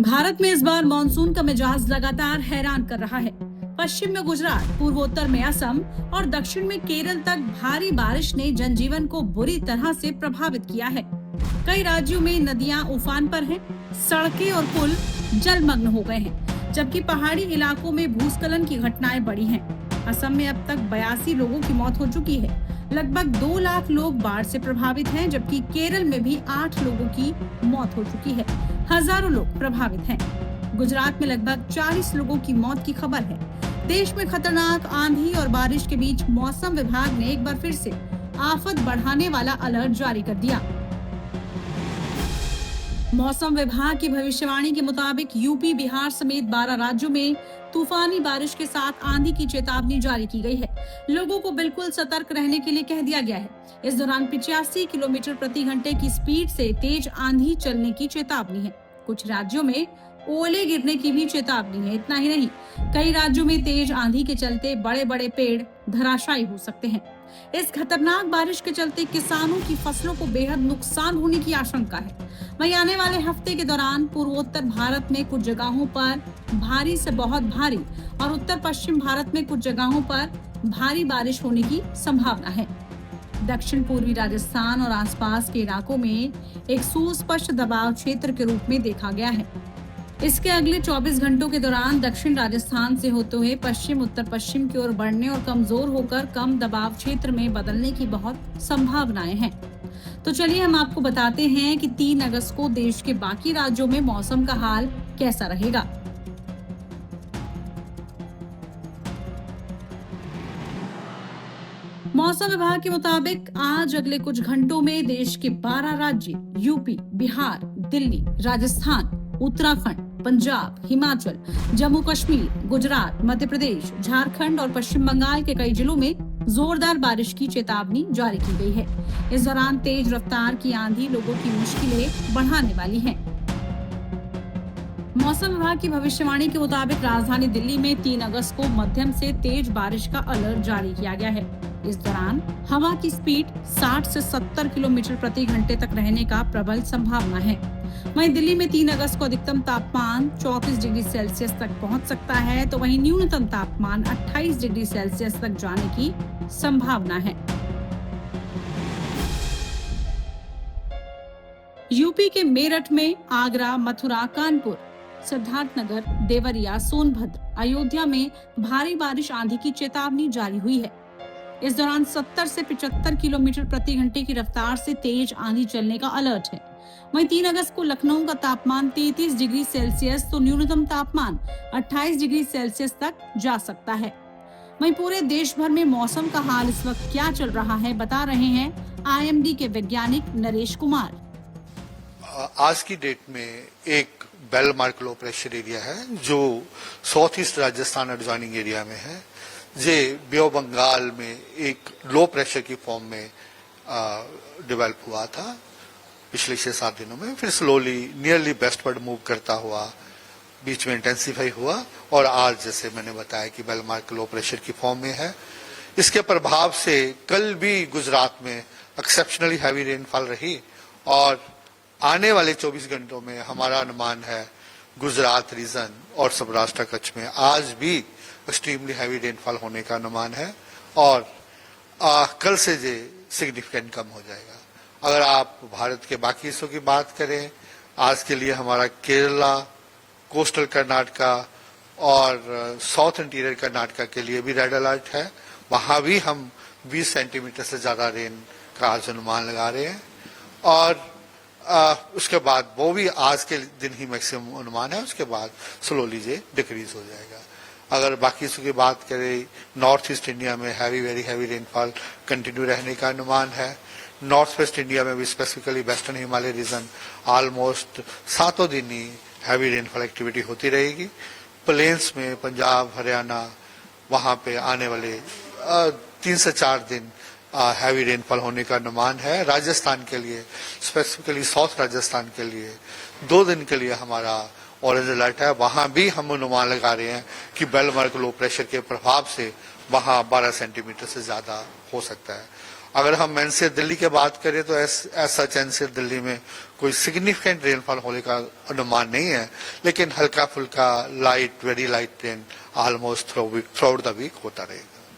भारत में इस बार मानसून का मिजाज लगातार हैरान कर रहा है। पश्चिम में गुजरात, पूर्वोत्तर में असम और दक्षिण में केरल तक भारी बारिश ने जनजीवन को बुरी तरह से प्रभावित किया है। कई राज्यों में नदियां उफान पर हैं, सड़कें और पुल जलमग्न हो गए हैं, जबकि पहाड़ी इलाकों में भूस्खलन की घटनाएं बढ़ी हैं। असम में अब तक 82 लोगों की मौत हो चुकी है। लगभग 2 लाख लोग बाढ़ से प्रभावित हैं, जबकि केरल में भी 8 लोगों की मौत हो चुकी है। हजारों लोग प्रभावित हैं। गुजरात में लगभग 40 लोगों की मौत की खबर है। देश में खतरनाक आंधी और बारिश के बीच मौसम विभाग ने एक बार फिर से आफत बढ़ाने वाला अलर्ट जारी कर दिया। मौसम विभाग की भविष्यवाणी के मुताबिक यूपी, बिहार समेत 12 राज्यों में तूफानी बारिश के साथ आंधी की चेतावनी जारी की गई है। लोगों को बिल्कुल सतर्क रहने के लिए कह दिया गया है। इस दौरान 85 किलोमीटर प्रति घंटे की स्पीड से तेज आंधी चलने की चेतावनी है। कुछ राज्यों में ओले गिरने की भी चेतावनी है। इतना ही नहीं, कई राज्यों में तेज आंधी के चलते बड़े बड़े पेड़ धराशायी हो सकते हैं। इस खतरनाक बारिश के चलते किसानों की फसलों को बेहद नुकसान होने की आशंका है। वहीं आने वाले हफ्ते के दौरान पूर्वोत्तर भारत में कुछ जगहों पर भारी से बहुत भारी और उत्तर पश्चिम भारत में कुछ जगहों पर भारी बारिश होने की संभावना है। दक्षिण पूर्वी राजस्थान और आसपास के इलाकों में एक सुस्पष्ट दबाव क्षेत्र के रूप में देखा गया है। इसके अगले 24 घंटों के दौरान दक्षिण राजस्थान से होते हुए पश्चिम उत्तर पश्चिम की ओर बढ़ने और कमजोर होकर कम दबाव क्षेत्र में बदलने की बहुत संभावनाएं हैं। तो चलिए हम आपको बताते हैं कि 3 अगस्त को देश के बाकी राज्यों में मौसम का हाल कैसा रहेगा। मौसम विभाग के मुताबिक आज अगले कुछ घंटों में देश के 12 राज्य यूपी, बिहार, दिल्ली, राजस्थान, उत्तराखंड, पंजाब, हिमाचल, जम्मू कश्मीर, गुजरात, मध्य प्रदेश, झारखंड और पश्चिम बंगाल के कई जिलों में जोरदार बारिश की चेतावनी जारी की गई है। इस दौरान तेज रफ्तार की आंधी लोगों की मुश्किलें बढ़ाने वाली है। मौसम विभाग की भविष्यवाणी के मुताबिक राजधानी दिल्ली में 3 अगस्त को मध्यम से तेज बारिश का अलर्ट जारी किया गया है। इस दौरान हवा की स्पीड 60 से 70 किलोमीटर प्रति घंटे तक रहने का प्रबल संभावना है। वहीं दिल्ली में 3 अगस्त को अधिकतम तापमान 34 डिग्री सेल्सियस तक पहुंच सकता है, तो वहीं न्यूनतम तापमान 28 डिग्री सेल्सियस तक जाने की संभावना है। यूपी के मेरठ में आगरा, मथुरा, कानपुर, सिद्धार्थनगर, देवरिया, सोनभद्र, अयोध्या में भारी बारिश आंधी की चेतावनी जारी हुई है। इस दौरान 70 से 75 किलोमीटर प्रति घंटे की रफ्तार से तेज आंधी चलने का अलर्ट है। वहीं 3 अगस्त को लखनऊ का तापमान 33 डिग्री सेल्सियस तो न्यूनतम तापमान 28 डिग्री सेल्सियस तक जा सकता है। वहीं पूरे देश भर में मौसम का हाल इस वक्त क्या चल रहा है, बता रहे हैं IMD के वैज्ञानिक नरेश कुमार। आज की डेट में एक well marked low pressure area है जो south east Rajasthan adjoining area में है। जे बे ऑफ बंगाल में एक लो प्रेशर की फॉर्म में डेवलप हुआ था पिछले 6-7 दिनों में, फिर स्लोली नियरली वेस्टवर्ड मूव करता हुआ बीच में इंटेंसिफाई हुआ और आज जैसे मैंने बताया कि बेल मार्क लो प्रेशर की फॉर्म में है। इसके प्रभाव से कल भी गुजरात में एक्सेप्शनली हैवी रेनफॉल रही और आने वाले 24 घंटों में हमारा अनुमान है गुजरात रीजन और सौराष्ट्र कच्छ में आज भी एक्सट्रीमली हैवी रेनफॉल होने का अनुमान है और कल से ये सिग्निफिकेंट कम हो जाएगा। अगर आप भारत के बाकी हिस्सों की बात करें, आज के लिए हमारा केरला, कोस्टल कर्नाटका और साउथ इंटीरियर कर्नाटका के लिए भी रेड अलर्ट है। वहां भी हम 20 सेंटीमीटर से ज्यादा रेन का आज अनुमान लगा रहे हैं और उसके बाद वो भी आज के दिन ही मैक्सिमम अनुमान है, उसके बाद स्लोली ये डिक्रीज हो जाएगा। अगर बाकी की बात करें, नॉर्थ ईस्ट इंडिया में वेरी हैवी रेनफॉल कंटिन्यू रहने का अनुमान है। नॉर्थ वेस्ट इंडिया में भी specifically western Himalaya region almost 7 दिन ही हैवी रेनफॉल एक्टिविटी होती रहेगी। प्लेन्स में पंजाब, हरियाणा, वहां पे आने वाले 3 से 4 दिन हैवी रेनफॉल होने का अनुमान है। राजस्थान के लिए, स्पेसिफिकली साउथ राजस्थान के लिए 2 दिन के लिए हमारा ऑरेंज अलर्ट है। वहां भी हम अनुमान लगा रहे हैं कि बेल मार्क लो प्रेशर के प्रभाव से वहां 12 सेंटीमीटर से ज्यादा हो सकता है। अगर हम एनसीआर दिल्ली की बात करें तो सच एनसीआर दिल्ली में कोई सिग्निफिकेंट रेनफॉल होने का अनुमान नहीं है, लेकिन हल्का फुल्का light, very light rain almost throughout the week होता रहेगा।